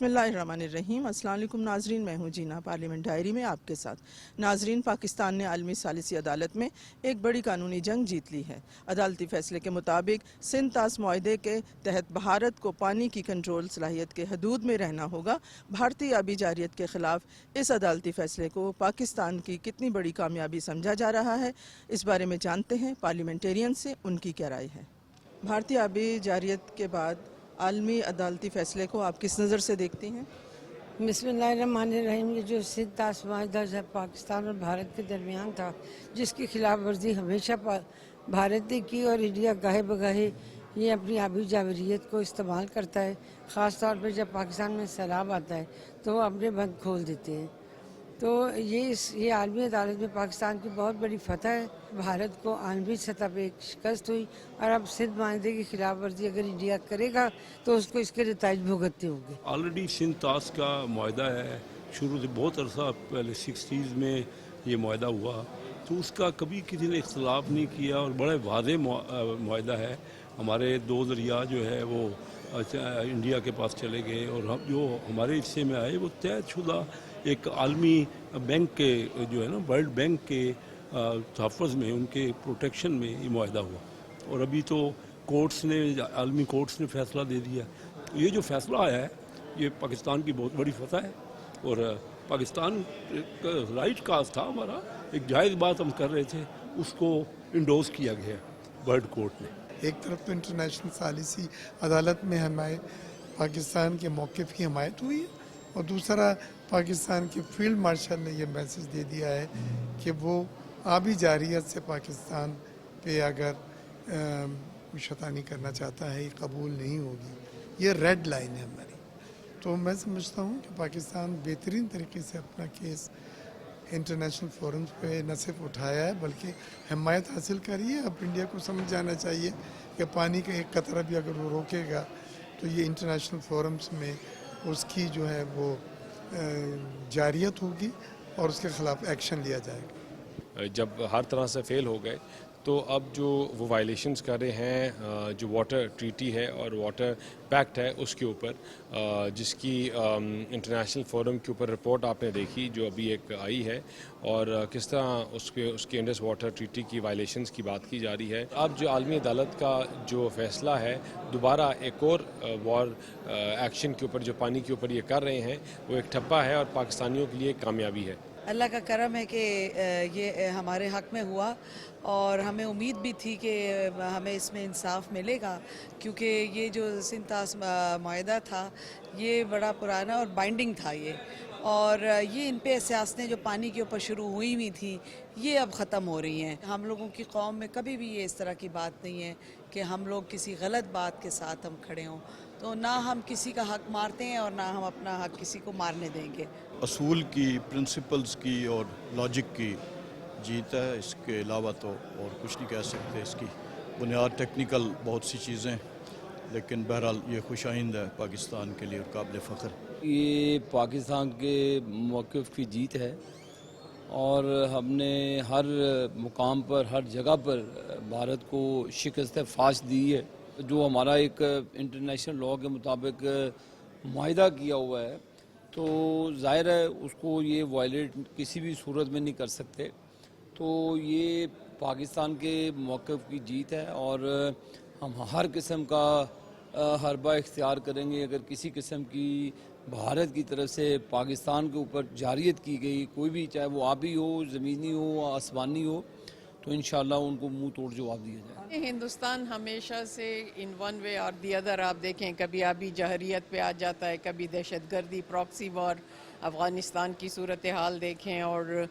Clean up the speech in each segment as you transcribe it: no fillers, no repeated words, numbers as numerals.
بسم اللہ الرحمن الرحیم۔ السلام علیکم ناظرین، میں ہوں جینا پارلیمنٹ ڈائری میں آپ کے ساتھ۔ ناظرین، پاکستان نے عالمی ثالثی عدالت میں ایک بڑی قانونی جنگ جیت لی ہے۔ عدالتی فیصلے کے مطابق سندھ طاس معاہدے کے تحت بھارت کو پانی کی کنٹرول صلاحیت کے حدود میں رہنا ہوگا۔ بھارتی آبی جارحیت کے خلاف اس عدالتی فیصلے کو پاکستان کی کتنی بڑی کامیابی سمجھا جا رہا ہے، اس بارے میں جانتے ہیں پارلیمنٹیرین سے ان کی کیا رائے ہے۔ بھارتی آبی جارحیت کے بعد عالمی عدالتی فیصلے کو آپ کس نظر سے دیکھتی ہیں؟ بسم اللہ الرحمن الرحیم۔ یہ جو سندھ طاس معاہدہ جب پاکستان اور بھارت کے درمیان تھا، جس کی خلاف ورزی ہمیشہ بھارت نے کی، اور انڈیا گاہے بگاہے یہ اپنی آبی جارحیت کو استعمال کرتا ہے، خاص طور پہ جب پاکستان میں سیلاب آتا ہے تو وہ اپنے بند کھول دیتے ہیں۔ تو یہ عالمی عدالت میں پاکستان کی بہت بڑی فتح ہے۔ بھارت کو عالمی سطح پہ ایک شکست ہوئی، اور اب سندھ معاہدے کی خلاف ورزی اگر انڈیا کرے گا تو اس کو اس کے نتائج بھگتنے ہوں گے۔ آلریڈی سندھ طاس کا معاہدہ ہے، شروع سے بہت عرصہ پہلے 60s میں یہ معاہدہ ہوا، تو اس کا کبھی کسی نے اختلاف نہیں کیا، اور بڑے واضح معاہدہ ہے۔ ہمارے دو دریا جو ہے وہ انڈیا کے پاس چلے گئے، اور ہم جو ہمارے حصے میں آئے وہ طے شدہ ایک عالمی بینک کے جو ہے نا ورلڈ بینک کے تحفظ میں، ان کے پروٹیکشن میں یہ معاہدہ ہوا، اور ابھی تو کورٹس نے، عالمی کورٹس نے فیصلہ دے دیا۔ یہ جو فیصلہ آیا ہے یہ پاکستان کی بہت بڑی فتح ہے، اور پاکستان کا رائٹ کاز تھا ہمارا، ایک جائز بات ہم کر رہے تھے، اس کو انڈوز کیا گیا ورلڈ کورٹ نے۔ ایک طرف تو انٹرنیشنل ثالثی عدالت میں پاکستان کے موقف کی حمایت ہوئی ہے، اور دوسرا پاکستان کے فیلڈ مارشل نے یہ میسج دے دیا ہے کہ وہ آبی جارحیت سے پاکستان پہ اگر شیطانی کرنا چاہتا ہے یہ قبول نہیں ہوگی، یہ ریڈ لائن ہے ہماری۔ تو میں سمجھتا ہوں کہ پاکستان بہترین طریقے سے اپنا کیس انٹرنیشنل فورمز پہ نہ صرف اٹھایا ہے بلکہ حمایت حاصل کری ہے۔ اب انڈیا کو سمجھ جانا چاہیے کہ پانی کا ایک قطرہ بھی اگر وہ روکے گا تو یہ انٹرنیشنل فورمز میں اس کی جو ہے وہ جارحیت ہوگی اور اس کے خلاف ایکشن لیا جائے گا۔ جب ہر طرح سے فیل ہو گئے تو اب جو وہ وائلیشنز کر رہے ہیں، جو واٹر ٹریٹی ہے اور واٹر پیکٹ ہے اس کے اوپر، جس کی انٹرنیشنل فورم کے اوپر رپورٹ آپ نے دیکھی جو ابھی ایک آئی ہے، اور کس طرح اس کے انڈس واٹر ٹریٹی کی وائلیشنز کی بات کی جا رہی ہے۔ اب جو عالمی عدالت کا جو فیصلہ ہے، دوبارہ ایک اور وار ایکشن کے اوپر جو پانی کے اوپر یہ کر رہے ہیں، وہ ایک ٹھپا ہے اور پاکستانیوں کے لیے ایک کامیابی ہے۔ اللہ کا کرم ہے کہ یہ ہمارے حق میں ہوا، اور ہمیں امید بھی تھی کہ ہمیں اس میں انصاف ملے گا، کیونکہ یہ جو سندھ طاس معاہدہ تھا یہ بڑا پرانا اور بائنڈنگ تھا اور یہ ان پہ سیاستیں جو پانی کے اوپر شروع ہوئی تھیں یہ اب ختم ہو رہی ہیں۔ ہم لوگوں کی قوم میں کبھی بھی یہ اس طرح کی بات نہیں ہے کہ ہم لوگ کسی غلط بات کے ساتھ ہم کھڑے ہوں، تو نہ ہم کسی کا حق مارتے ہیں اور نہ ہم اپنا حق کسی کو مارنے دیں گے۔ اصول کی، پرنسپلز کی اور لاجک کی جیت ہے، اس کے علاوہ تو اور کچھ نہیں کہہ سکتے۔ اس کی بنیاد ٹیکنیکل بہت سی چیزیں، لیکن بہرحال یہ خوش آئند ہے پاکستان کے لیے اور قابل فخر۔ یہ پاکستان کے موقف کی جیت ہے، اور ہم نے ہر مقام پر، ہر جگہ پر بھارت کو شکست فاش دی ہے۔ جو ہمارا ایک انٹرنیشنل لاء کے مطابق معاہدہ کیا ہوا ہے، تو ظاہر ہے اس کو یہ وائلیٹ کسی بھی صورت میں نہیں کر سکتے۔ تو یہ پاکستان کے موقف کی جیت ہے، اور ہم ہر قسم کا حربہ اختیار کریں گے اگر کسی قسم کی بھارت کی طرف سے پاکستان کے اوپر جارحیت کی گئی، کوئی بھی، چاہے وہ آبی ہو، زمینی ہو، آسمانی ہو، تو انشاءاللہ ان کو منہ توڑ جواب دیا جائے۔ ہندوستان ہمیشہ سے ان ون وے اور دی ادر، آپ دیکھیں کبھی آبی جارحیت پہ آ جاتا ہے، کبھی دہشت گردی، پراکسی وار، افغانستان کی صورتحال دیکھیں، اور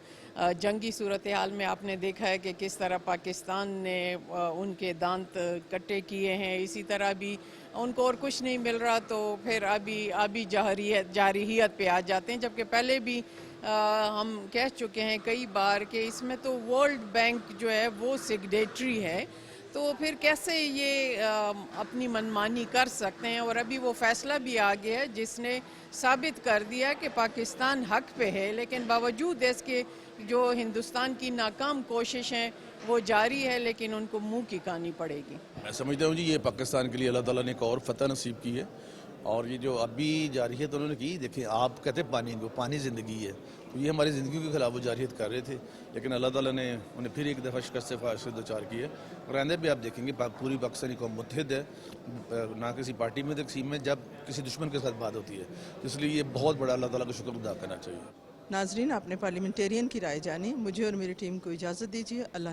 جنگی صورتحال میں آپ نے دیکھا ہے کہ کس طرح پاکستان نے ان کے دانت کٹے کیے ہیں۔ اسی طرح بھی ان کو اور کچھ نہیں مل رہا تو پھر آبی جارحیت پہ آ جاتے ہیں، جبکہ پہلے بھی ہم کہہ چکے ہیں کئی بار کہ اس میں تو ورلڈ بینک جو ہے وہ سگنیٹری ہے، تو پھر کیسے یہ اپنی منمانی کر سکتے ہیں؟ اور ابھی وہ فیصلہ بھی آ گیا ہے جس نے ثابت کر دیا کہ پاکستان حق پہ ہے، لیکن باوجود اس کے جو ہندوستان کی ناکام کوششیں وہ جاری ہے، لیکن ان کو منہ کی کہانی پڑے گی۔ میں سمجھتا ہوں جی یہ پاکستان کے لیے اللہ تعالیٰ نے ایک اور فتح نصیب کی ہے، اور یہ جو ابھی جارحیت انہوں نے کی، دیکھیں آپ کہتے ہیں پانی زندگی ہے، تو یہ ہماری زندگیوں کے خلاف وہ جارحیت کر رہے تھے، لیکن اللہ تعالیٰ نے انہیں پھر ایک دفعہ شکست سے دوچار کی ہے. اور آئندہ بھی آپ دیکھیں گے پوری پاکستانی قوم متحد ہے، نہ کسی پارٹی میں تقسیم میں، جب کسی دشمن کے ساتھ بات ہوتی ہے، اس لیے یہ بہت بڑا اللہ تعالیٰ کا شکر ادا کرنا چاہیے. ناظرین، آپ نے پارلیمنٹیرین کی رائے جانی. مجھے اور میری ٹیم کو اجازت دیجیے. اللہ